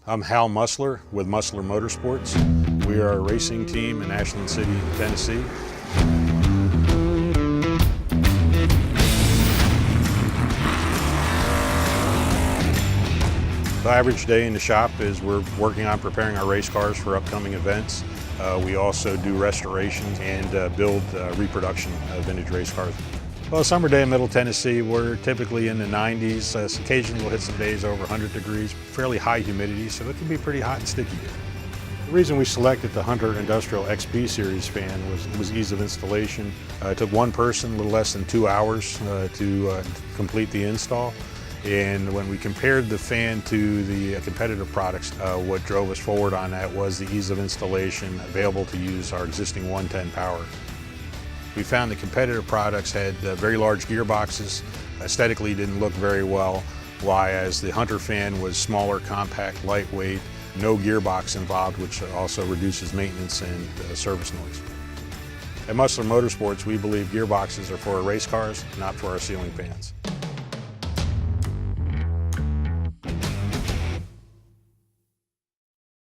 I'm Hal Musler with Musler Motorsports. We are a racing team in Ashland City, Tennessee. The average day in the shop is we're working on preparing our race cars for upcoming events. We also do restorations and build reproduction of vintage race cars. Well, a summer day in Middle Tennessee, we're typically in the 90s. Occasionally we'll hit some days over 100 degrees, fairly high humidity, so it can be pretty hot and sticky. The reason we selected the Hunter Industrial XP Series fan was ease of installation. It took one person a little less than 2 hours to complete the install. And when we compared the fan to the competitive products, what drove us forward on that was the ease of installation, available to use our existing 110 power. We found the competitive products had very large gearboxes, aesthetically didn't look very well, whereas the Hunter fan was smaller, compact, lightweight, no gearbox involved, which also reduces maintenance and service noise. At Musler Motorsports, we believe gearboxes are for our race cars, not for our ceiling fans.